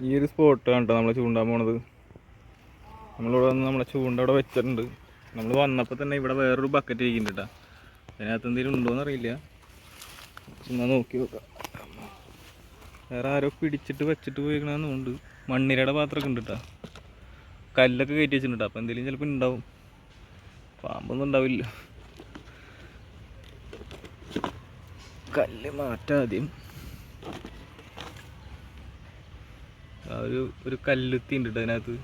ഈ ഒരു സ്പോട്ടാണ് കേട്ടോ നമ്മൾ ചൂണ്ടാൻ പോണത്. നമ്മളിവിടെ വന്ന് നമ്മളെ ചൂണ്ട അവിടെ വെച്ചിട്ടുണ്ട്. നമ്മൾ വന്നപ്പോൾ തന്നെ ഇവിടെ വേറൊരു ബക്കറ്റ് ഇരിക്കുന്നുണ്ട് കേട്ടോ. അതിനകത്ത് എന്തെങ്കിലും ഉണ്ടോയെന്ന് അറിയില്ല, ചുമ്മാ നോക്കി നോക്കാം. വേറെ ആരോ പിടിച്ചിട്ട് വെച്ചിട്ട് പോയിക്കണമെന്നുണ്ട്. മണ്ണിരയുടെ പാത്രമൊക്കെ ഉണ്ട് കേട്ടോ, കല്ലൊക്കെ കയറ്റി വെച്ചിട്ടുണ്ട്. അപ്പോൾ എന്തെങ്കിലും ചിലപ്പോൾ ഉണ്ടാവും, പാമ്പൊന്നും ഉണ്ടാവില്ല. കല്ല് മാറ്റാം ആദ്യം. ഒരു കല്ലുത്തി ഉണ്ട് കേട്ടോ അതിനകത്ത്.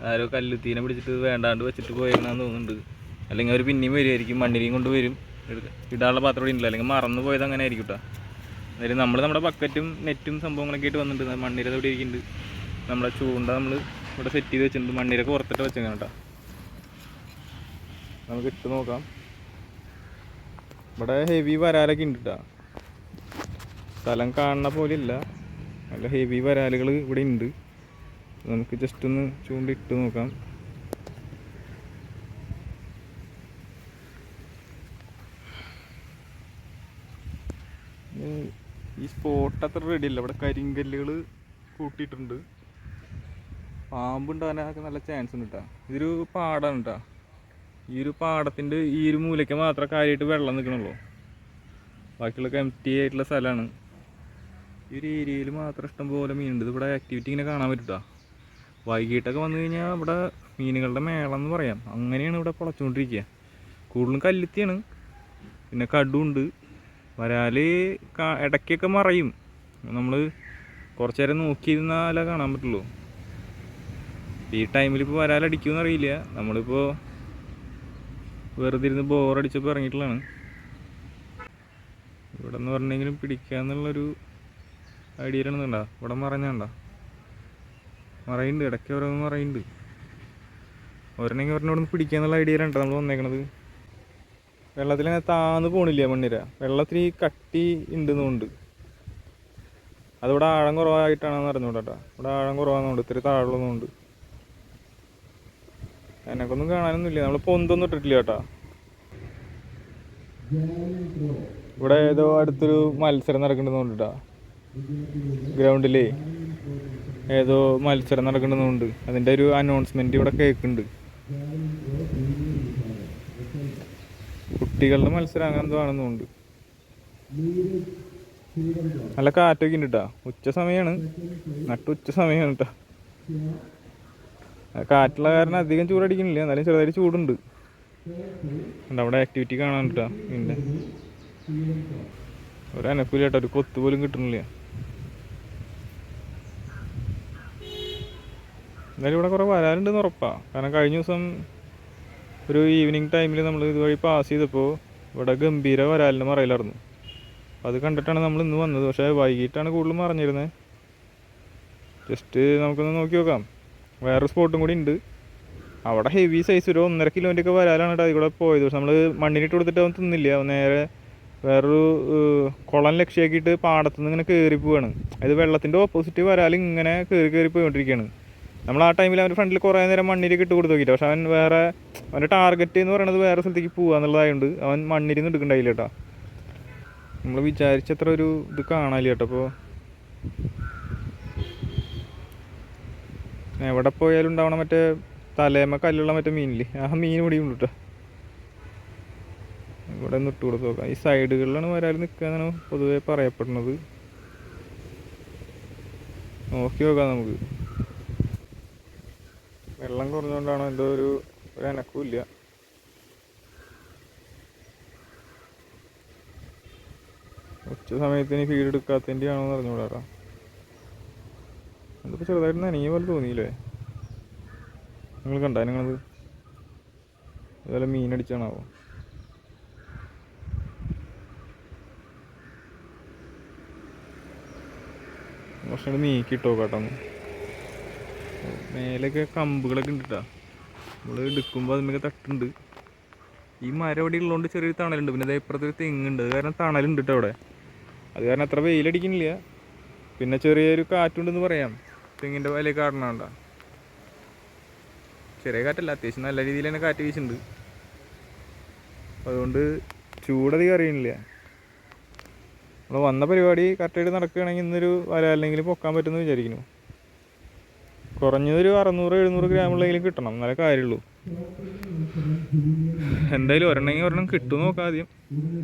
ആരോ കല്ലുത്തീനെ പിടിച്ചിട്ട് വേണ്ടാണ്ട് വെച്ചിട്ട് പോയേക്കണമെന്ന് തോന്നുന്നുണ്ട്. അല്ലെങ്കിൽ അവർ പിന്നെയും വരുമായിരിക്കും, മണ്ണിരയും കൊണ്ട് വരും. ഇടാനുള്ള പാത്രം ഇവിടെ ഉണ്ടല്ലോ, അല്ലെങ്കിൽ മറന്നു പോയത് അങ്ങനെ ആയിരിക്കും കേട്ടോ. അതായത് നമ്മുടെ ബക്കറ്റും നെറ്റും സംഭവങ്ങളൊക്കെ ആയിട്ട് വന്നിട്ടുണ്ട്. മണ്ണിര ഇവിടെ ഇരിക്കുന്നുണ്ട്. നമ്മളെ ചൂണ്ട നമ്മൾ ഇവിടെ സെറ്റ് ചെയ്ത് വെച്ചിട്ടുണ്ട്. മണ്ണിരൊക്കെ പുറത്തിട്ട് വെച്ചേക്കാം കേട്ടോ. നമുക്ക് ഇട്ട് നോക്കാം. ഇവിടെ ഹെവി വരാലൊക്കെ ഉണ്ട് കേട്ടോ. സ്ഥലം കാണുന്ന പോലെ ഇല്ല, നല്ല ഹെവി വരാലുകൾ ഇവിടെ ഉണ്ട്. നമുക്ക് ജസ്റ്റ് ഒന്ന് ചൂണ്ടിട്ട് നോക്കാം. ഈ സ്പോട്ട് അത്ര റെഡി അല്ല. ഇവിടെ കരിങ്കല്ലുകൾ കൂട്ടിയിട്ടുണ്ട്. പാമ്പുണ്ടാകാനൊക്കെ നല്ല ചാൻസ് ഉണ്ട് കേട്ടോ. ഇതൊരു പാടമാണ് കേട്ടോ. ഈ ഒരു പാടത്തിൻ്റെ ഈ ഒരു മൂലയ്ക്ക് മാത്രമേ കാര്യമായിട്ട് വെള്ളം നിൽക്കണുള്ളൂ. ബാക്കിയുള്ളൊക്കെ എംപ്റ്റി ആയിട്ടുള്ള സ്ഥലമാണ്. ഈ ഒരു ഏരിയയിൽ മാത്രം ഇഷ്ടം പോലെ മീനുണ്ട്. ഇവിടെ ആക്ടിവിറ്റി ഇങ്ങനെ കാണാൻ പറ്റും കേട്ടോ. വൈകിട്ടൊക്കെ വന്നു കഴിഞ്ഞാൽ ഇവിടെ മീനുകളുടെ മേളം എന്ന് പറയാം, അങ്ങനെയാണ് ഇവിടെ പൊളച്ചുകൊണ്ടിരിക്കുക. കൂടുതലും കല്ലുത്തിയാണ്, പിന്നെ കടുണ്ട്. വരാല് ഇടയ്ക്കൊക്കെ മറയും. നമ്മൾ കുറച്ച് നേരം നോക്കിയിരുന്നാലേ കാണാൻ പറ്റുള്ളൂ. ഈ ടൈമിലിപ്പോൾ വരാലടിക്കുമെന്ന് അറിയില്ല. നമ്മളിപ്പോൾ വെറുതെ ഇരുന്ന് ബോറടിച്ചപ്പോൾ ഇറങ്ങിയിട്ടുള്ളതാണ്. ഇവിടെ നിന്ന് പറഞ്ഞെങ്കിലും പിടിക്കാന്നുള്ളൊരു ഐഡിയയിലാണെന്നുണ്ടോ. ഇവിടെ മറഞ്ഞാണ്ടോ, മറയുണ്ട്, ഇടയ്ക്ക് ഓരോന്ന് മറയുണ്ട്. ഒരെണ്ണെങ്കിൽ ഒരെണ്ണം ഇവിടെ നിന്ന് പിടിക്കാന്നുള്ള ഐഡിയയിലാണ് നമ്മൾ വന്നേക്കണത്. വെള്ളത്തിലങ്ങനെ താന്ന് പോണില്ല മണ്ണിര. വെള്ളത്തിന് കട്ടി ഉണ്ടെന്നുണ്ട്. അതിവിടെ ആഴം കുറവായിട്ടാണെന്ന് അറിഞ്ഞൂടാ. ഇവിടെ ആഴം കുറവാണെന്നുണ്ട്, ഇത്തിരി താഴുള്ളതുകൊണ്ട്. എനക്കൊന്നും കാണാനൊന്നുമില്ല. നമ്മൾ പൊന്തൊന്നും ഇട്ടിട്ടില്ല കേട്ടാ. ഇവിടെ ഏതോ അടുത്തൊരു മത്സരം നടക്കണ്ടെന്നുണ്ട്. ഗ്രൗണ്ടിലേ ഏതോ മത്സരം നടക്കണമെന്നുണ്ട്. അതിൻ്റെ ഒരു അനൗൺസ്മെൻറ്റ് ഇവിടെ കേൾക്കുന്നുണ്ട്. കുട്ടികളുടെ മത്സരം അങ്ങനെ എന്തോ ആണെന്നുണ്ട്. നല്ല കാറ്റൊക്കെ ഉണ്ട് കേട്ടോ. ഉച്ച സമയമാണ്, നട്ടുച്ച സമയമാണ് കേട്ടോ. കാറ്റുള്ള കാരണം അധികം ചൂടടിക്കണില്ല, എന്നാലും ചെറുതായിട്ട് ചൂടുണ്ട്. അവിടെ ആക്ടിവിറ്റി കാണാൻ കേട്ടോ. പിന്നെ ഒരനക്കൂല കേട്ടോ, ഒരു കൊത്ത് പോലും കിട്ടണില്ല. എന്നാലും ഇവിടെ കുറേ വരാനുണ്ടെന്ന് ഉറപ്പാണ്. കാരണം കഴിഞ്ഞ ദിവസം ഒരു ഈവനിങ് ടൈമിൽ നമ്മൾ ഇതുവഴി പാസ് ചെയ്തപ്പോൾ ഇവിടെ ഗംഭീര വരാലിൻ്റെ മറയിലായിരുന്നു. അത് കണ്ടിട്ടാണ് നമ്മൾ ഇന്ന് വന്നത്. പക്ഷേ വൈകിട്ടാണ് കൂടുതലും മറിഞ്ഞിരുന്നത്. ജസ്റ്റ് നമുക്കൊന്ന് നോക്കി നോക്കാം. വേറെ സ്പോട്ടും കൂടി ഉണ്ട്. അവിടെ ഹെവി സൈസ് ഒരു 1.5 കിലോൻ്റെ ഒക്കെ വരാലാണ് കേട്ടോ അതിൽ പോയത്. പക്ഷെ നമ്മൾ മണ്ണിനിട്ട് കൊടുത്തിട്ട് അവൻ തിന്നില്ല. നേരെ വേറൊരു കുളം ലക്ഷ്യമാക്കിയിട്ട് പാടത്തുനിന്ന് ഇങ്ങനെ കയറി പോവാണ്. അത് വെള്ളത്തിൻ്റെ ഓപ്പോസിറ്റ് വരാൽ ഇങ്ങനെ കയറി പോയിക്കൊണ്ടിരിക്കുകയാണ്. നമ്മൾ ആ ടൈമിൽ അവൻ്റെ ഫ്രണ്ടിൽ കുറേ നേരം മണ്ണിലേക്ക് ഇട്ട് കൊടുത്ത് നോക്കിയിട്ട്, പക്ഷെ അവൻ അവൻ്റെ ടാർഗറ്റ് എന്ന് പറയുന്നത് വേറെ സ്ഥലത്തേക്ക് പോകുക എന്നുള്ളതായതുകൊണ്ട് അവൻ മണ്ണിൽ നിന്ന് എടുക്കണ്ടായില്ല കേട്ടോ. നമ്മൾ വിചാരിച്ചത്ര ഒരു ഇത് കാണാനില്ല കേട്ടോ. അപ്പോൾ എവിടെ പോയാലും ഉണ്ടാവണം മറ്റേ തലേമ കല്ലുള്ള മറ്റേ മീനില്ലേ, ആ മീൻ ഇവിടെ ഉണ്ട് കേട്ടോ. ഇവിടെ ഒന്ന് ഇട്ട് കൊടുത്ത് നോക്കാം. ഈ സൈഡുകളിലാണ് വരാൽ നിൽക്കുക എന്നാണ് പൊതുവെ പറയപ്പെടുന്നത്. നോക്കി നോക്കാം നമുക്ക്. വെള്ളം കുറഞ്ഞുകൊണ്ടാണോ എന്തോ ഒരു അനക്കമില്ല. ഉച്ച സമയത്തിന് ഫീഡ് എടുക്കാത്തതിൻ്റെ ആണോ എന്ന് അറിഞ്ഞുകൂടാ. എന്തിപ്പോൾ ചെറുതായിട്ട് നനങ്ങിയ പോലെ തോന്നിയില്ലേ? നിങ്ങൾ കണ്ടാ നിങ്ങളത്? അതുപോലെ മീനടിച്ചാണാവോ? കുറച്ചുകൂടി നീക്കിട്ടോ കേട്ടോ. മേലൊക്കെ കമ്പുകളൊക്കെ ഉണ്ട് കേട്ടോ. നമ്മൾ എടുക്കുമ്പോൾ അതിനൊക്കെ തട്ടുണ്ട്. ഈ മരം ഇവിടെ ഉള്ളതുകൊണ്ട് ചെറിയൊരു തണലുണ്ട്. പിന്നെ അതേപ്പുറത്തൊരു തെങ്ങുണ്ട്, അത് കാരണം തണലുണ്ട് കേട്ടോ അവിടെ. അത് കാരണം അത്ര വെയിലടിക്കുന്നില്ല. പിന്നെ ചെറിയൊരു കാറ്റുണ്ടെന്ന് പറയാം. തെങ്ങിൻ്റെ വലയൊക്കെ കാണണണ്ട. ചെറിയ കാറ്റല്ല, അത്യാവശ്യം നല്ല രീതിയിൽ തന്നെ കാറ്റ് വീശുന്നുണ്ട്. അതുകൊണ്ട് ചൂടധികം അറിയണില്ല. നമ്മൾ വന്ന പരിപാടി കറക്റ്റായിട്ട് നടക്കുകയാണെങ്കിൽ ഇന്നൊരു വരാലെങ്കിലും പൊക്കാൻ പറ്റുമെന്ന് വിചാരിക്കുന്നു. കുറഞ്ഞതൊരു 600-700 ഗ്രാമുള്ളെങ്കിലും കിട്ടണം, എന്നാലേ കാര്യമുള്ളൂ. എന്തായാലും ഒരെണ്ണം കിട്ടുമെന്ന് നോക്കാം ആദ്യം.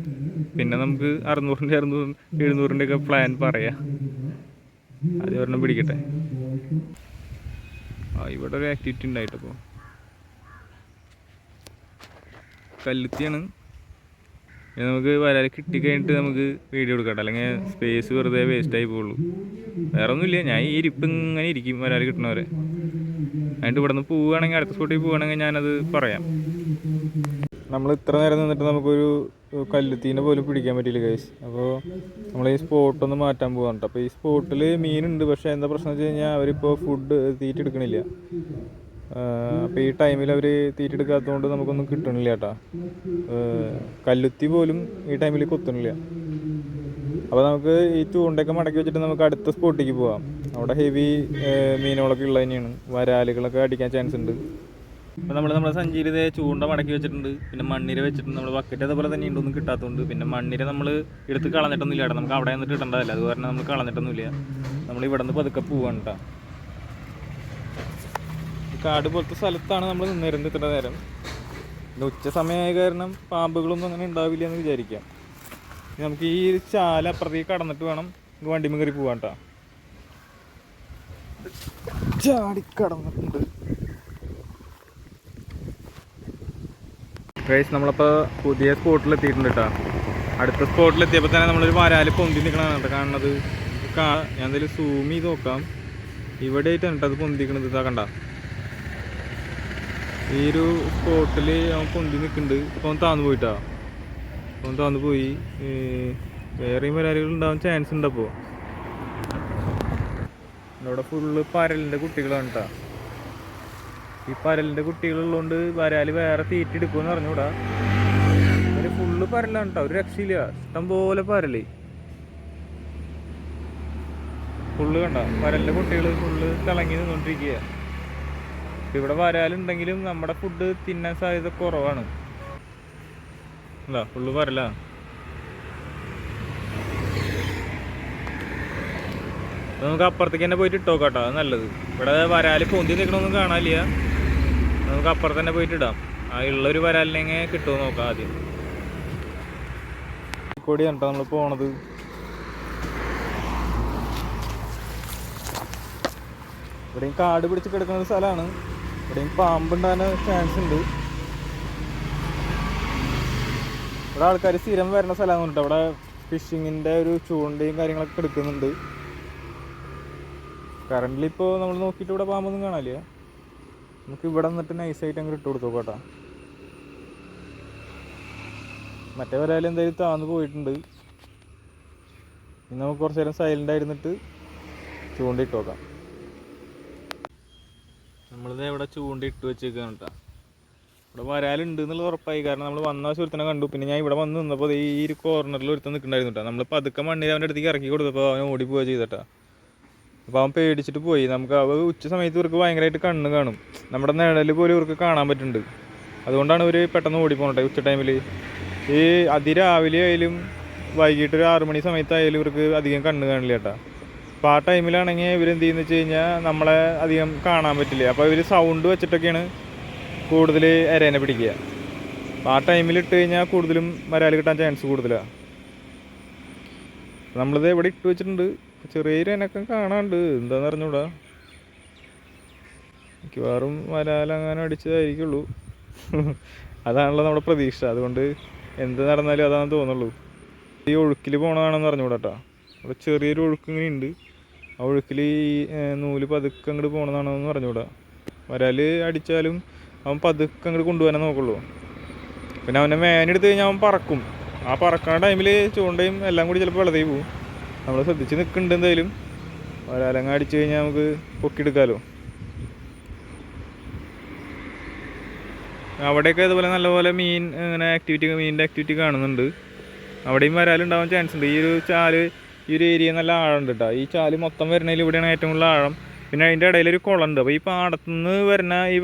പിന്നെ നമുക്ക് 600-700 ഒക്കെ പ്ലാൻ പറയാം. ആദ്യം ഒരെണ്ണം പിടിക്കട്ടെ. ഇവിടെ ഒരു ആക്ടിവിറ്റി ഉണ്ടായിട്ടപ്പോൾ കല്ലുത്തിയാണ്. നമുക്ക് വരാൽ കിട്ടിക്കഴിഞ്ഞിട്ട് നമുക്ക് വീഡിയോ എടുക്കട്ടെ, അല്ലെങ്കിൽ സ്പേസ് വെറുതെ വേസ്റ്റായി പോകുള്ളൂ. വേറെ ഒന്നുമില്ല, ഞാൻ ഈ ഇരിപ്പ് ഇങ്ങനെ ഇരിക്കും വരാൽ കിട്ടണവരെ. എന്നിട്ട് ഇവിടെ നിന്ന് പോവുകയാണെങ്കിൽ, അടുത്ത സ്പോട്ടിൽ പോവുകയാണെങ്കിൽ ഞാനത് പറയാം. നമ്മൾ ഇത്ര നേരം നിന്നിട്ട് നമുക്കൊരു കല്ലുത്തീനെ പോലും പിടിക്കാൻ പറ്റിയില്ല ഗൈസ്. അപ്പോൾ നമ്മൾ ഈ സ്പോട്ടൊന്ന് മാറ്റാൻ പോകാനുണ്ട്. അപ്പോൾ ഈ സ്പോട്ടിൽ മീനുണ്ട്, പക്ഷേ എന്താ പ്രശ്നം വെച്ച് കഴിഞ്ഞാൽ അവരിപ്പോൾ തീറ്റ എടുക്കണില്ല. അപ്പോൾ ഈ ടൈമിൽ അവർ തീറ്റ എടുക്കാത്തതുകൊണ്ട് നമുക്കൊന്നും കിട്ടണില്ല കേട്ടോ. കല്ലുത്തി പോലും ഈ ടൈമിൽ കൊത്തണില്ല. അപ്പോൾ നമുക്ക് ഈ ചൂണ്ടയൊക്കെ മടക്കി വെച്ചിട്ട് നമുക്ക് അടുത്ത സ്പോട്ടിലേക്ക് പോകാം. അവിടെ ഹെവി മീനുകളൊക്കെ ഉള്ളത് തന്നെയാണ്, വരാലുകളൊക്കെ അടിക്കാൻ ചാൻസ് ഉണ്ട്. അപ്പോൾ നമ്മുടെ സഞ്ചിയിൽ ഇതേ ചൂണ്ട മടക്കി വെച്ചിട്ടുണ്ട്. പിന്നെ മണ്ണിര വെച്ചിട്ടുണ്ട്. നമ്മൾ ബക്കറ്റ് അതേപോലെ തന്നെ ഉണ്ടൊന്നും കിട്ടാത്തതുകൊണ്ട്. പിന്നെ മണ്ണിര നമ്മൾ എടുത്ത് കളഞ്ഞിട്ടൊന്നുമില്ല കേട്ടോ, നമുക്ക് അവിടെ നിന്നിട്ട് ഇടേണ്ടതല്ല. അത് കാരണം നമ്മൾ കളഞ്ഞിട്ടൊന്നുമില്ല. നമ്മൾ ഇവിടെ നിന്ന് പതുക്കെ പോവാണ് കേട്ടോ. കാട് പോലത്തെ സ്ഥലത്താണ് നമ്മൾ നിന്നിരുന്നത് ഇത്ര നേരം. പിന്നെ ഉച്ച സമയമായ കാരണം പാമ്പുകളൊന്നും അങ്ങനെ ഉണ്ടാവില്ല എന്ന് വിചാരിക്കാം. നമുക്ക് ഈ ചാല അപ്പുറത്തേക്ക് കടന്നിട്ട് വേണം വണ്ടിമ കയറി പോവാൻ കേട്ടോ. ചാടിക്കടന്നിട്ടുണ്ട് ഗൈസ്. നമ്മളപ്പോൾ പുതിയ സ്പോട്ടിലെത്തിയിട്ടുണ്ട് കേട്ടോ. അടുത്ത സ്പോട്ടിലെത്തിയപ്പോൾ തന്നെ നമ്മളൊരു വരാൽ പൊന്തി നിൽക്കണതാണ് കേട്ടോ കാണുന്നത്. ഞാൻ എന്തായാലും സൂം ചെയ്ത് നോക്കാം. ഇവിടെ ആയിട്ടാണ് കേട്ടോ അത് പൊന്തിക്കണത്. ഇതാ കണ്ട, ഈ ഒരു സ്പോട്ടിൽ അവൻ പൊന്തി നിൽക്കുന്നുണ്ട്. അപ്പോൾ അവൻ താന്നു പോയിട്ടാ, അവൻ താന്നു പോയി. വേറെയും വരാലുകൾ ഉണ്ടാവാൻ ചാൻസ് ഉണ്ട്. അപ്പോൾ ഇവിടെ ഫുള്ള് പരലിൻ്റെ കുട്ടികളാണ് കേട്ടോ. ഈ പരലിൻ്റെ കുട്ടികളുള്ളതുകൊണ്ട് വരാൽ വേറെ തീറ്റ എടുക്കുമെന്ന് പറഞ്ഞുകൂടാ. ഒരു ഫുള്ള് പരലാണ് കേട്ടോ, ഒരു രക്ഷയില്ല. ഇഷ്ടം പോലെ പരല് ഫുള്ള് കണ്ട. പരലിൻ്റെ കുട്ടികൾ ഫുള്ള് തിളങ്ങി നിന്നുകൊണ്ടിരിക്കുക. ഇവിടെ വരാലുണ്ടെങ്കിലും നമ്മുടെ ഫുഡ് തിന്നാൻ സാധ്യത കുറവാണ്. അല്ല ഫുള്ള് പരല. നമുക്ക് അപ്പുറത്തേക്ക് തന്നെ പോയിട്ട് ഇട്ടോ കേട്ടോ, അത് നല്ലത്. ഇവിടെ വരാൽ പൊന്തി നിൽക്കണമെന്നും കാണാനില്ല. നമുക്ക് അപ്പുറത്ത് തന്നെ പോയിട്ട് ഇടാം. ആ ഉള്ളൊരു വരാലിനെങ്ങനെ കിട്ടുമോ നോക്കാം ആദ്യം. കോടിയാണ് കേട്ടോ നമ്മൾ പോണത്. ഇവിടെയും കാട് പിടിച്ച് കിടക്കുന്ന ഒരു സ്ഥലമാണ്. ഇവിടെയും പാമ്പുണ്ടാകാൻ ചാൻസ് ഉണ്ട്. ഇവിടെ ആൾക്കാർ സ്ഥിരം വരുന്ന സ്ഥലമാണ് കേട്ടോ. ഇവിടെ ഫിഷിങ്ങിൻ്റെ ഒരു ചൂണ്ടയും കാര്യങ്ങളൊക്കെ എടുക്കുന്നുണ്ട്. കറൻ്റ് ഇപ്പോൾ നമ്മൾ നോക്കിയിട്ട് ഇവിടെ പാമ്പൊന്നും കാണാനില്ല. നമുക്ക് ഇവിടെ നിന്നിട്ട് നൈസായിട്ട് അങ്ങ് ഇട്ട് കൊടുത്തു കേട്ടോ. മറ്റേ വരാൽ എന്തായാലും താന്ന് പോയിട്ടുണ്ട്. ഇനി നമുക്ക് കുറച്ച് നേരം സൈലൻ്റ് ആയിരുന്നിട്ട് ചൂണ്ടയിട്ട് നോക്കാം. നമ്മളിത് ഇവിടെ ചൂണ്ടയിട്ട് വെച്ചേക്കാണ് കേട്ടോ. ഇവിടെ വരാലുണ്ട് എന്നുള്ളത് ഉറപ്പായി. കാരണം നമ്മൾ വന്ന സുഹൃത്തിനെ കണ്ടു. പിന്നെ ഞാൻ ഇവിടെ വന്ന് നിന്നപ്പോൾ ഈ ഒരു കോർണറിൽ ഒരുത്തം നിൽക്കുന്നുണ്ടായിരുന്നു കേട്ടോ. നമ്മൾ പതുക്കെ മണ്ണിൽ അവൻ്റെ അടുത്തേക്ക് ഇറക്കി കൊടുത്തപ്പോൾ അവൻ ഓടിപ്പോവുക ചെയ്തട്ടാ. അപ്പോൾ അവൻ പേടിച്ചിട്ട് പോയി. നമുക്ക് ഉച്ച സമയത്ത് ഇവർക്ക് ഭയങ്കരമായിട്ട് കണ്ണ് കാണും. നമ്മുടെ നിഴൽ പോലും ഇവർക്ക് കാണാൻ പറ്റുന്നുണ്ട്. അതുകൊണ്ടാണ് ഇവർ പെട്ടെന്ന് ഓടിപ്പോകട്ടെ ഉച്ച ടൈമിൽ. ഈ അതിരാവിലെ ആയാലും വൈകിട്ട് ഒരു 6 മണി സമയത്തായാലും ഇവർക്ക് അധികം കണ്ണ് കാണില്ല കേട്ടോ. അപ്പോൾ ആ ടൈമിലാണെങ്കിൽ ഇവരെന്ത് ചെയ്യുന്നത് വെച്ച് കഴിഞ്ഞാൽ നമ്മളെ അധികം കാണാൻ പറ്റില്ല. അപ്പോൾ ഇവർ സൗണ്ട് വെച്ചിട്ടൊക്കെയാണ് കൂടുതൽ ഇരേനെ പിടിക്കുക. അപ്പോൾ ആ ടൈമിൽ ഇട്ട് കഴിഞ്ഞാൽ കൂടുതലും വരാൽ കിട്ടാൻ ചാൻസ് കൂടുതലാണ്. നമ്മളിത് ഇവിടെ ഇട്ട് വെച്ചിട്ടുണ്ട്. ചെറിയൊരു ഇനക്കം കാണാണ്ട്, എന്താണെന്ന് അറിഞ്ഞൂടാ. മിക്കവാറും വരാലങ്ങനെ അടിച്ചതായിരിക്കുള്ളൂ. അതാണല്ലോ നമ്മുടെ പ്രതീക്ഷ. അതുകൊണ്ട് എന്ത് നടന്നാലും അതാണെന്ന് തോന്നുള്ളൂ. ഈ ഒഴുക്കിൽ പോകണതാണെന്ന് അറിഞ്ഞൂടാ കേട്ടോ. അവിടെ ചെറിയൊരു ഒഴുക്ക് ഇങ്ങനെ ഉണ്ട്. ആ ഒഴുക്കിൽ ഈ നൂല് പതുക്കെ അങ്ങോട്ട് പോകണതാണെന്ന് അറിഞ്ഞൂടാ. വരാൽ അടിച്ചാലും അവൻ പതുക്കെ അങ്ങോട്ട് കൊണ്ടുപോകാനേ നോക്കുള്ളൂ. പിന്നെ അവൻ്റെ മേനെടുത്ത് കഴിഞ്ഞാൽ അവൻ പറക്കും. ആ പറക്കണ ടൈമിൽ ചൂണ്ടയും എല്ലാം കൂടി ചിലപ്പോൾ വെള്ളത്തിൽ പോകും. നമ്മൾ ശ്രദ്ധിച്ച് നിൽക്കുന്നുണ്ട്. എന്തായാലും വരാലങ്ങ അടിച്ചു കഴിഞ്ഞാൽ നമുക്ക് പൊക്കിയെടുക്കാമല്ലോ. അവിടെയൊക്കെ ഇതുപോലെ നല്ലപോലെ മീനിൻ്റെ ആക്ടിവിറ്റി കാണുന്നുണ്ട്. അവിടെയും വരാലുണ്ടാവാൻ ചാൻസ് ഉണ്ട്. ഈ ഒരു ചാല്, ഈ ഒരു ഏരിയ നല്ല ആഴമുണ്ട് കേട്ടോ. ഈ ചാല് മൊത്തം വരുന്നതിൽ ഇവിടെയാണ് ഏറ്റവും കൂടുതൽ ആഴം. പിന്നെ അതിൻ്റെ ഇടയിലൊരു കുളമുണ്ട്. അപ്പോൾ ഈ പാടത്തുനിന്ന് വരുന്ന ഈ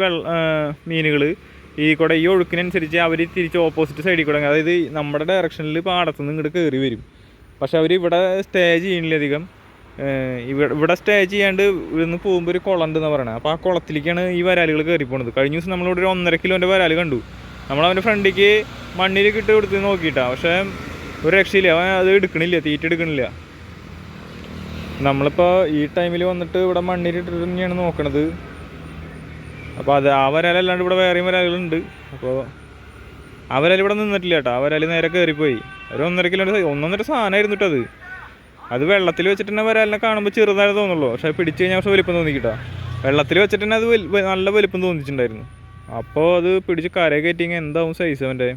മീനുകൾ ഈ ഒഴുക്കിനനുസരിച്ച് അവർ തിരിച്ച് ഓപ്പോസിറ്റ് സൈഡിൽ കൂടെ, അതായത് നമ്മുടെ ഡയറക്ഷനിൽ പാടത്തുനിന്ന് ഇങ്ങോട്ട് കയറി വരും. പക്ഷെ അവർ ഇവിടെ സ്റ്റേ ചെയ്യണില്ല അധികം. ഇവിടെ സ്റ്റേ ചെയ്യാണ്ട് ഇവിടുന്ന് പോകുമ്പോൾ ഒരു കുളം ഉണ്ടെന്ന് പറയണത്. അപ്പോൾ ആ കുളത്തിലേക്കാണ് ഈ വരാലുകൾ കയറി പോണത്. കഴിഞ്ഞ ദിവസം നമ്മളിവിടെ ഒരു 1.5 കിലോൻ്റെ വരാൽ കണ്ടു. നമ്മളവൻ്റെ ഫ്രണ്ടിലേക്ക് മണ്ണിൽ കിട്ടി കൊടുത്ത് നോക്കിയിട്ടാണ്. പക്ഷേ ഒരു രക്ഷയില്ല, അവൻ അത് എടുക്കണില്ല, തീറ്റ എടുക്കണില്ല. നമ്മളിപ്പോൾ ഈ ടൈമിൽ വന്നിട്ട് ഇവിടെ മണ്ണിലിട്ടിട്ട് തന്നെയാണ് നോക്കണത്. അപ്പോൾ അത് ആ വരാലല്ലാണ്ട് ഇവിടെ വേറെയും വരാലുകളുണ്ട്. അപ്പോൾ ആ വരാൽ ഇവിടെ നിന്നിട്ടില്ല കേട്ടോ. ആ വരാൽ നേരെ കയറിപ്പോയി. ഒരു 1.5 കിലോൻ്റെ 1.5 സാധനമായിരുന്നു കേട്ടോ. അത് വെള്ളത്തിൽ വെച്ചിട്ട് തന്നെ വരാലിനെ കാണുമ്പോൾ ചെറുതായിട്ട് തോന്നുള്ളൂ. പക്ഷേ പിടിച്ച് കഴിഞ്ഞാൽ പക്ഷേ വലിപ്പം തോന്നിക്കിട്ടാ. വെള്ളത്തിൽ വെച്ചിട്ട് തന്നെ അത് നല്ല വലിപ്പം തോന്നിച്ചിട്ടുണ്ടായിരുന്നു. അപ്പോൾ അത് പിടിച്ച് കരയെ കയറ്റിയെങ്കിൽ എന്താവും സൈസ് അവൻ്റെ.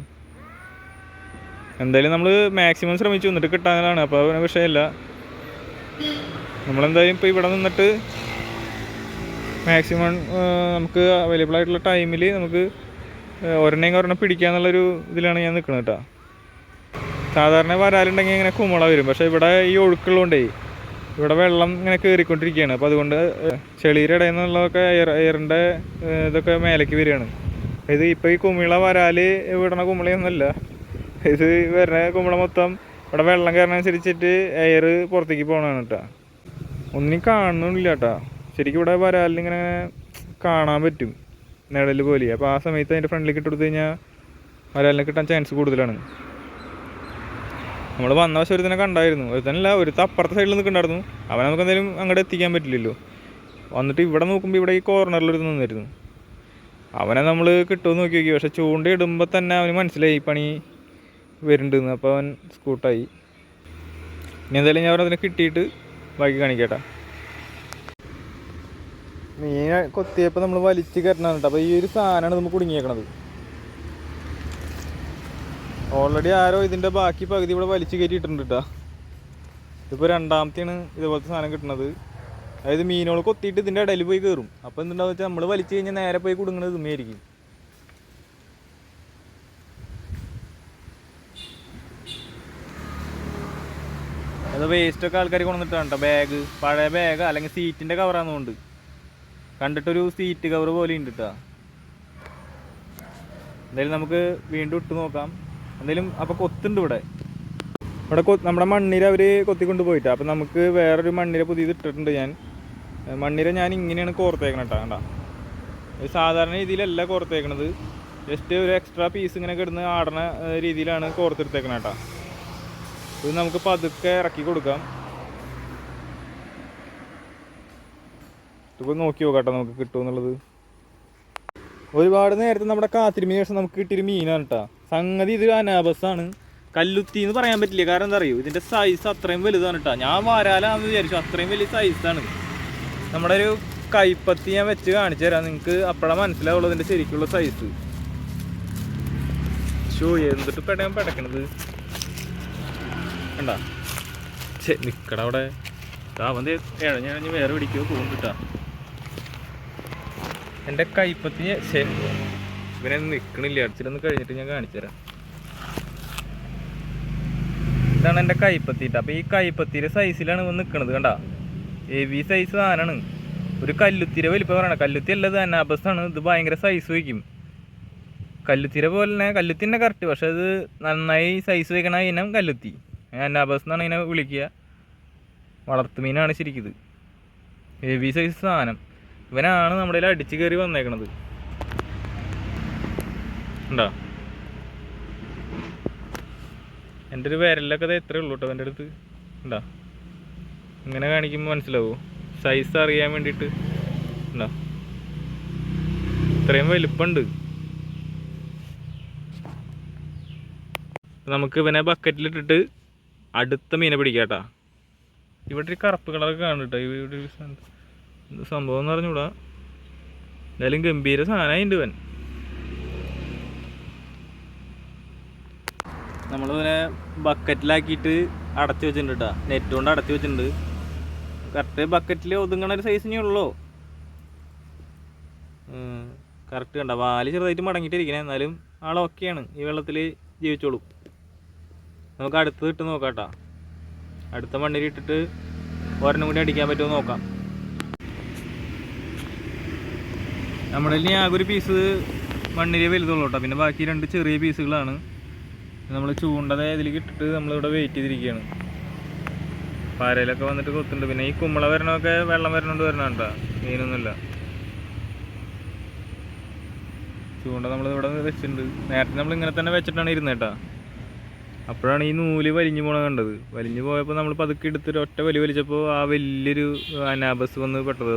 എന്തായാലും നമ്മൾ മാക്സിമം ശ്രമിച്ചു, എന്നിട്ട് കിട്ടാനാണ്. അപ്പോൾ അവന് വിഷയമില്ല. നമ്മളെന്തായാലും ഇപ്പോൾ ഇവിടെ നിന്നിട്ട് മാക്സിമം നമുക്ക് അവൈലബിൾ ആയിട്ടുള്ള ടൈമിൽ നമുക്ക് ഒരെണ്ണം പിടിക്കാന്നുള്ളൊരു ഇതിലാണ് ഞാൻ നിൽക്കുന്നത് കേട്ടോ. സാധാരണ വരാലുണ്ടെങ്കിൽ ഇങ്ങനെ കുമള വരും. പക്ഷേ ഇവിടെ ഈ ഒഴുക്കുള്ളതുകൊണ്ടേ ഇവിടെ വെള്ളം ഇങ്ങനെ കയറിക്കൊണ്ടിരിക്കുകയാണ്. അപ്പോൾ അതുകൊണ്ട് ചെളിയുടെ ഇടയിൽ നിന്നുള്ളതൊക്കെ എയറിൻ്റെ ഇതൊക്കെ മേലേക്ക് വരികയാണ്. ഇത് ഇപ്പോൾ ഈ കുമിള വരാൽ വിടണ കുമിളയൊന്നുമല്ല. ഇത് വരുന്ന കുമിള മൊത്തം ഇവിടെ വെള്ളം കയറുന്നതനുസരിച്ചിട്ട് എയർ പുറത്തേക്ക് പോകണമാണ് കേട്ടോ. ഒന്നും കാണുന്നില്ല കേട്ടോ. ശരിക്കും ഇവിടെ വരാലിനിങ്ങനെ കാണാൻ പറ്റും, നിഴൽ പോലെ. അപ്പോൾ ആ സമയത്ത് അതിൻ്റെ ഫ്രണ്ടിലേക്ക് ഇട്ട് കൊടുത്തു കഴിഞ്ഞാൽ വരാലിനെ കിട്ടാൻ ചാൻസ് കൂടുതലാണ്. നമ്മൾ വന്ന വശം ഒരുത്തനെ കണ്ടായിരുന്നു. ഒരുത്തനല്ല, ഒരുത്ത അപ്പുറത്തെ സൈഡിൽ നിൽക്കണ്ടായിരുന്നു. അവനെ നമുക്ക് എന്തായാലും അങ്ങോട്ട് എത്തിക്കാൻ പറ്റില്ലല്ലോ. വന്നിട്ട് ഇവിടെ നോക്കുമ്പോൾ ഇവിടെ ഈ കോർണറിൽ ഒരു നിന്നിരുന്നു. അവനെ നമ്മൾ കിട്ടുമെന്ന് നോക്കി നോക്കി. പക്ഷെ ചൂണ്ടയിടുമ്പോൾ തന്നെ അവന് മനസ്സിലായി പണി വരുന്നുണ്ടെന്ന്. അപ്പോൾ അവൻ സ്കൂട്ടായി. ഇനി എന്തായാലും ഞാൻ അതിനെ കിട്ടിയിട്ട് ബാക്കി കാണിക്കട്ടെ. മീൻ കൊത്തിയപ്പോൾ നമ്മൾ വലിച്ച് കയറ്റണം കേട്ടോ. അപ്പോൾ ഈ ഒരു സാധനമാണ് നമ്മൾ കുടുങ്ങിയേക്കണത്. ഓൾറെഡി ആരോ ഇതിൻ്റെ ബാക്കി പകുതി ഇവിടെ വലിച്ചു കയറ്റിയിട്ടുണ്ട് കേട്ടോ. ഇതിപ്പോൾ രണ്ടാമത്തെയാണ് ഇതുപോലത്തെ സാധനം കിട്ടുന്നത്. അതായത് മീനുകൾ കൊത്തിയിട്ട് ഇതിൻ്റെ ഇടയിൽ പോയി കയറും. അപ്പോൾ എന്തുണ്ടാവുക വെച്ചാൽ നമ്മൾ വലിച്ചു കഴിഞ്ഞാൽ നേരെ പോയി കുടുങ്ങുന്നത് ഇതുമ്മയായിരിക്കും. അത് വേസ്റ്റൊക്കെ ആൾക്കാർ കൊണ്ടുവന്നിട്ടാണ് കേട്ടോ. ബാഗ്, പഴയ ബാഗ് അല്ലെങ്കിൽ സീറ്റിൻ്റെ കവറാണെന്നുകൊണ്ട് കണ്ടിട്ടൊരു സീറ്റ് കവർ പോലെ ഉണ്ട് കേട്ടോ. എന്തായാലും നമുക്ക് വീണ്ടും ഇട്ട് നോക്കാം എന്തായാലും. അപ്പോൾ കൊത്തുണ്ട് ഇവിടെ. നമ്മുടെ മണ്ണിര അവർ കൊത്തിക്കൊണ്ട് പോയിട്ടാണ്. അപ്പോൾ നമുക്ക് വേറൊരു മണ്ണിര പുതിയത് ഇട്ടിട്ടുണ്ട് ഞാൻ. മണ്ണിര ഞാൻ ഇങ്ങനെയാണ് കോർത്തേക്കണം കേട്ടോ. കണ്ടാ, സാധാരണ രീതിയിലല്ല കോർത്തേക്കണത്. ജസ്റ്റ് ഒരു എക്സ്ട്രാ പീസ് ഇങ്ങനെ കിടന്ന് ആടണ രീതിയിലാണ് കോർത്തെടുത്തേക്കണം കേട്ടോ. ഇത് നമുക്ക് പതുക്കെ ഇറക്കി കൊടുക്കാം. ഇപ്പോൾ നോക്കി നോക്കാട്ടോ നമുക്ക് കിട്ടുമെന്നുള്ളത്. ഒരുപാട് നേരത്തെ നമ്മുടെ കാത്തിരിപ്പിന് ശേഷം നമുക്ക് കിട്ടിയൊരു മീനാണ് കേട്ടോ. സംഗതി ഇത് അനാബസാണ്. കല്ലുത്തി എന്ന് പറയാൻ പറ്റില്ല. കാരണം എന്താ അറിയൂ, ഇതിൻ്റെ സൈസ് അത്രയും വലുതാണ് കേട്ടോ. ഞാൻ വരാലാന്ന് വിചാരിച്ചു, അത്രയും വലിയ സൈസാണ്. നമ്മുടെ ഒരു കൈപ്പത്തി ഞാൻ വെച്ച് കാണിച്ചു തരാം നിങ്ങൾക്ക്. അപ്പോഴാണ് മനസ്സിലാവുള്ളൂ ഇതിൻ്റെ ശരിക്കുള്ള സൈസ്. ഷോ എന്തിട്ട് പെടക്കണത് കണ്ടാ. നിക്കട അവിടെ അവൻ്റെ ഇഴഞ്ഞ് വേറെ പിടിക്കോ പോകുന്നു കേട്ടോ. എൻ്റെ കൈപ്പത്തി ഇവനെ നിൽക്കണില്ല. അടിച്ചിട്ടൊന്ന് കഴിഞ്ഞിട്ട് ഞാൻ കാണിച്ചു തരാം. ഇതാണ് എൻ്റെ കൈപ്പത്തിയിട്ട്. അപ്പോൾ ഈ കൈപ്പത്തിയുടെ സൈസിലാണ് ഇവൻ നിൽക്കണത് കണ്ടാ. ഹെവി സൈസ് സാധനമാണ്. ഒരു കല്ലുത്തിര വലിപ്പം പറയണം. കല്ലുത്തി അല്ലത് അനാബസാണ്. ഇത് ഭയങ്കര സൈസ് വയ്ക്കും. കല്ലുത്തിര പോലെ തന്നെ, കല്ലുത്തി തന്നെ കറക്റ്റ്. പക്ഷെ അത് നന്നായി സൈസ് വയ്ക്കണ ഇനം കല്ലുത്തി. അനാബസ് എന്നാണ് ഇതിനെ വിളിക്കുക. വളർത്തുമീനാണ് ശരിക്കും. ഹെവി സൈസ് സാധനം. ഇവനാണ് നമ്മുടെ കയ്യിൽ അടിച്ച് കയറി വന്നേക്കണത് ഉണ്ടോ. എൻ്റെ ഒരു വിരലൊക്കെ അത് എത്രയേ ഉള്ളൂ കേട്ടോ എൻ്റെ അടുത്ത് ഉണ്ടോ. ഇങ്ങനെ കാണിക്കുമ്പോൾ മനസ്സിലാവോ സൈസ് അറിയാൻ വേണ്ടിയിട്ട് ഉണ്ടോ. ഇത്രയും വലുപ്പമുണ്ട്. നമുക്ക് ഇവനെ ബക്കറ്റിലിട്ടിട്ട് അടുത്ത മീനെ പിടിക്കാം കേട്ടോ. ഇവിടെ ഒരു കറുപ്പ് കളറൊക്കെ കാണും കേട്ടോ. ഇവിടെ ഒരു സംഭവം എന്ന് പറഞ്ഞുകൂടാ. എന്തായാലും ഗംഭീര സാധനമായിട്ടുണ്ട് ഇവൻ. നമ്മളിവനെ ബക്കറ്റിലാക്കിയിട്ട് അടച്ചു വെച്ചിട്ടുണ്ട് കേട്ടോ. നെറ്റ് കൊണ്ട് അടച്ചു വെച്ചിട്ടുണ്ട്. കറക്റ്റ് ബക്കറ്റിൽ ഒതുങ്ങണ ഒരു സൈസിനേ ഉള്ളൂ. കറക്റ്റ് കണ്ട വാല് ചെറുതായിട്ട് മടങ്ങിയിട്ടിരിക്കണേ. എന്നാലും ആളൊക്കെയാണ്. ഈ വെള്ളത്തിൽ ജീവിച്ചോളൂ. നമുക്ക് അടുത്തത് ഇട്ട് നോക്കാം കേട്ടോ. അടുത്ത മണ്ണിൽ ഇട്ടിട്ട് ഒരെണ്ണം കൂടി അടിക്കാൻ പറ്റുമോ നോക്കാം. നമ്മുടെ ഇനി ആകെ ഒരു പീസ് മണ്ണിൽ വലുതുള്ളൂ കേട്ടോ. പിന്നെ ബാക്കി 2 ചെറിയ പീസുകളാണ്. നമ്മൾ ചൂണ്ടത ഇതിലേക്ക് ഇട്ടിട്ട് നമ്മളിവിടെ വെയിറ്റ് ചെയ്തിരിക്കുകയാണ്. പാരയിലൊക്കെ വന്നിട്ട് കൊത്തുണ്ട്. പിന്നെ ഈ കുമ്പള വരണമൊക്കെ വെള്ളം വരണോണ്ട് വരണോണ്ടാ, മീനൊന്നുമില്ല. ചൂണ്ട നമ്മൾ ഇവിടെ വെച്ചിട്ടുണ്ട്. നേരത്തെ നമ്മൾ ഇങ്ങനെ തന്നെ വെച്ചിട്ടാണ് ഇരുന്നേട്ടാ. അപ്പോഴാണ് ഈ നൂല് വലിഞ്ഞു പോണ കണ്ടത്. വലിഞ്ഞു പോയപ്പോൾ നമ്മൾ പതുക്കെ എടുത്തിട്ട് ഒറ്റ വലിച്ചപ്പോൾ ആ വലിയൊരു അനാബസ് വന്ന് പെട്ടത്.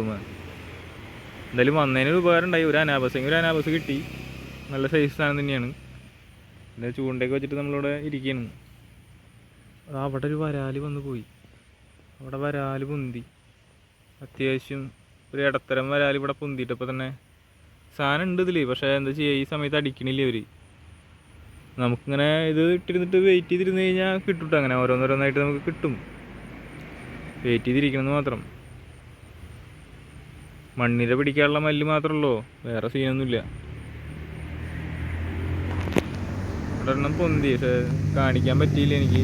എന്തായാലും വന്നതിനൊരു ഉപകാരം ഉണ്ടായി. ഒരു അനാബസ് കിട്ടി. നല്ല സൈസ് സാധനം തന്നെയാണ്. പിന്നെ ചൂണ്ടയൊക്കെ വെച്ചിട്ട് നമ്മളിവിടെ ഇരിക്കുകയാണ്. അവിടെ ഒരു വരാല് വന്ന് പോയി. അവിടെ വരാല് പൊന്തി. അത്യാവശ്യം ഒരു ഇടത്തരം വരാല് ഇവിടെ പൊന്തിയിട്ടപ്പോൾ തന്നെ സാധനം ഉണ്ട് ഇതിൽ. പക്ഷേ എന്താ ചെയ്യുക, ഈ സമയത്ത് അടിക്കണില്ല അവർ. നമുക്കിങ്ങനെ ഇത് ഇട്ടിരുന്നിട്ട് വെയിറ്റ് ചെയ്തിരുന്ന് കഴിഞ്ഞാൽ കിട്ടും. അങ്ങനെ ഓരോന്നോരോന്നായിട്ട് നമുക്ക് കിട്ടും. വെയിറ്റ് ചെയ്തിരിക്കണമെന്ന് മാത്രം. മണ്ണിര പിടിക്കാനുള്ള മല്ല് മാത്രമല്ലോ, വേറെ സീനൊന്നുമില്ല. ഇവിടെ ഒരെണ്ണം പൊന്തി, പക്ഷേ കാണിക്കാൻ പറ്റിയില്ല എനിക്ക്.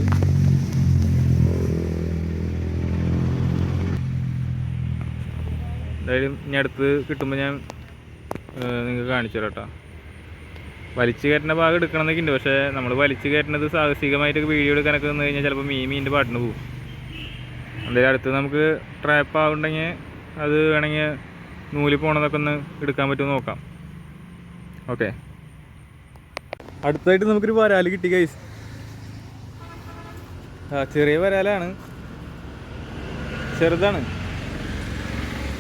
എന്തായാലും ഇനി അടുത്ത് കിട്ടുമ്പോൾ ഞാൻ നിങ്ങൾക്ക് കാണിച്ചു തരാം കേട്ടോ. വലിച്ചു കയറ്റുന്ന ഭാഗം എടുക്കണമെന്നൊക്കെ ഉണ്ട്. പക്ഷേ നമ്മൾ വലിച്ചു കയറ്റുന്നത് സാഹസികമായിട്ടൊക്കെ വീഡിയോ എടുക്കാനൊക്കെ വന്നു കഴിഞ്ഞാൽ ചിലപ്പോൾ മീനിൻ്റെ പാട്ടിന് പോകും. എന്തായാലും അടുത്ത് നമുക്ക് ട്രാപ്പ് ആവുണ്ടെങ്കിൽ അത് വേണമെങ്കിൽ നൂല് പോണതൊക്കെ ഒന്ന് എടുക്കാൻ പറ്റുമോ നോക്കാം. ഓക്കെ, അടുത്തായിട്ട് നമുക്കൊരു വരാല് കിട്ടി ഗൈസ്. ചെറിയ വരാലാണ്, ചെറുതാണ്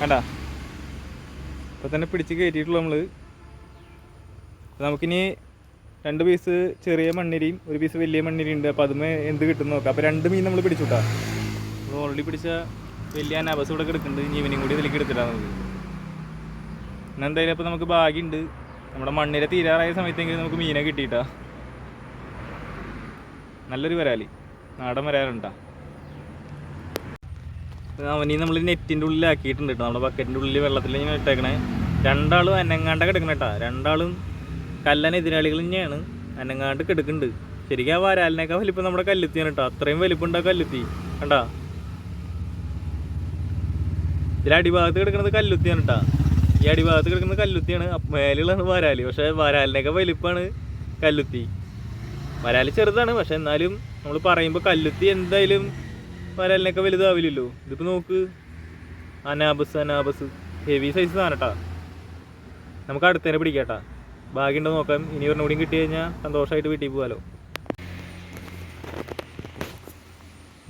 കണ്ടാ. ഇപ്പം തന്നെ പിടിച്ച് കയറ്റിയിട്ടുള്ളൂ നമ്മൾ. നമുക്കിനി 2 പീസ് ചെറിയ മണ്ണിരിയും 1 പീസ് വലിയ മണ്ണിരി ഉണ്ട്. അപ്പോൾ അതുമേ എന്ത് കിട്ടും നോക്കാം. അപ്പോൾ 2 മീൻ നമ്മൾ പിടിച്ചുട്ടാ. നമ്മൾ ഓൾറെഡി പിടിച്ച വലിയ അനാബസ് ഇവിടെ കിടക്കുന്നുണ്ട്. ഇനി ഈവനിങ് കൂടി ഇതിലേക്ക് എടുത്തിട്ടാണ് നമുക്ക്. പിന്നെ എന്തായാലും അപ്പോൾ നമുക്ക് ഭാഗ്യമുണ്ട്. നമ്മുടെ മണ്ണിര തീരാറായ സമയത്തെങ്കിലും നമുക്ക് മീനെ കിട്ടിയിട്ടാ. നല്ലൊരു വരാല്, നാടൻ വരാലുണ്ടാ. അവനീ നമ്മൾ നെറ്റിൻ്റെ ഉള്ളിലാക്കിയിട്ടുണ്ട് കേട്ടോ. നമ്മുടെ ബക്കറ്റിൻ്റെ ഉള്ളിൽ വെള്ളത്തിൽ ഇങ്ങനെ ഇട്ടേക്കണേ. 2 ആളും അനങ്ങാണ്ട കിടക്കണ കേട്ടോ. 2 ആളും കല്ലൻ എതിരാളികൾ തന്നെയാണ്. അനങ്ങാണ്ട് കിടക്കുന്നുണ്ട്. ശരിക്കും ആ വരാലിനേക്കാൾ വലിപ്പം നമ്മുടെ കല്ലുത്തിയാണ് കേട്ടോ. അത്രയും വലിപ്പമുണ്ട് ആ കല്ലുത്തി കണ്ടാ. ഇതിൽ അടിഭാഗത്ത് കിടക്കുന്നത് കല്ലുത്തിയാണ് കേട്ടോ. ഈ അടിഭാഗത്ത് കിടക്കുന്നത് കല്ലുത്തിയാണ്. മേലുള്ളതാണ് വരാല്. പക്ഷേ വരാലിനേക്കാൾ വലിപ്പമാണ് കല്ലുത്തി. വരാല് ചെറുതാണ്, പക്ഷെ എന്നാലും നമ്മൾ പറയുമ്പോൾ കല്ലുത്തി എന്തായാലും വരാലിനൊക്കെ വലുതാവില്ലല്ലോ. ഇതിപ്പോൾ നോക്ക്, അനാബസ് ഹെവി സൈസ് സാധനം കേട്ടാ. നമുക്ക് അടുത്തന്നെ പിടിക്കാട്ടാ. ഭാഗ്യമുണ്ടോ നോക്കാം. ഇനി ഒരെണ്ണം കൂടിയും കിട്ടി കഴിഞ്ഞാൽ സന്തോഷമായിട്ട് വീട്ടിൽ പോകാമല്ലോ.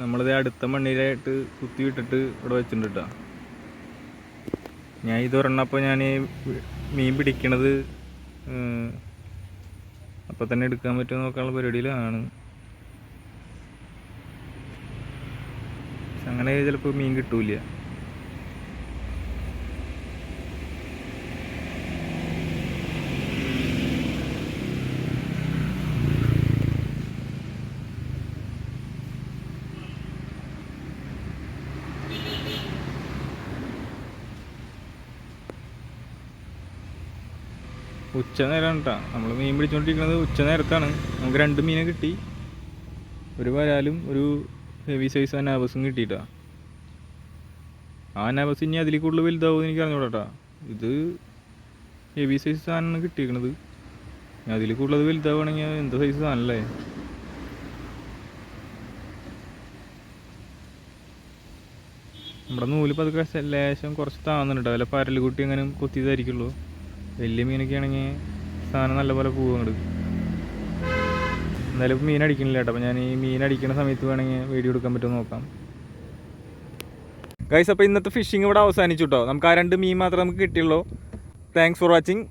നമ്മളിത് അടുത്ത മണ്ണിലായിട്ട് കുത്തി വിട്ടിട്ട് ഇവിടെ വെച്ചിട്ടുണ്ട് കേട്ടോ. ഞാൻ ഇതൊരെണ്ണപ്പോൾ ഞാൻ മീൻ പിടിക്കണത് അപ്പോൾ തന്നെ എടുക്കാൻ പറ്റുമോ നോക്കാനുള്ള പരിപാടിയിലാണ്. അങ്ങനെ ചിലപ്പോൾ മീൻ കിട്ടൂല. ഉച്ച നേരമാണ് കേട്ടോ. നമ്മൾ മീൻ പിടിച്ചുകൊണ്ടിരിക്കുന്നത് ഉച്ച നേരത്താണ്. നമുക്ക് 2 മീനെ കിട്ടി. ഒരു വരാലും ഒരു ഹെവി സൈസ് അനാബസും കിട്ടിയിട്ടാ. ആ അനാബസ് ഇനി അതിൽ കൂടുതൽ വലുതാവുമെന്ന് എനിക്ക് അറിഞ്ഞൂടാ. ഇത് ഹെവി സൈസ് സാധനമാണ് കിട്ടിയിരിക്കണത്. അതിൽ കൂടുതൽ വലുതാവുകയാണെങ്കിൽ എന്ത് സൈസ് സാധനമല്ലേ. നമ്മുടെ നൂല് പതുക്കെ ലേശം കുറച്ച് താന്നുന്നുണ്ട്. വല്ല പരലുകുട്ടി അങ്ങനെ കൊത്തിയതായിരിക്കുള്ളൂ. വലിയ മീനൊക്കെ ആണെങ്കിൽ സാധനം നല്ലപോലെ പോകും അങ്ങോട്ട്. എന്തായാലും മീൻ അടിക്കണില്ല കേട്ടോ. അപ്പോൾ ഞാൻ ഈ മീൻ അടിക്കുന്ന സമയത്ത് വേണമെങ്കിൽ വീഡിയോ എടുക്കാൻ പറ്റുമോ നോക്കാം ഗൈസ്. അപ്പോൾ ഇന്നത്തെ ഫിഷിംഗ് ഇവിടെ അവസാനിച്ചു കേട്ടോ. നമുക്ക് ആ 2 മീൻ മാത്രമേ നമുക്ക് കിട്ടിയുള്ളൂ. Thanks for watching.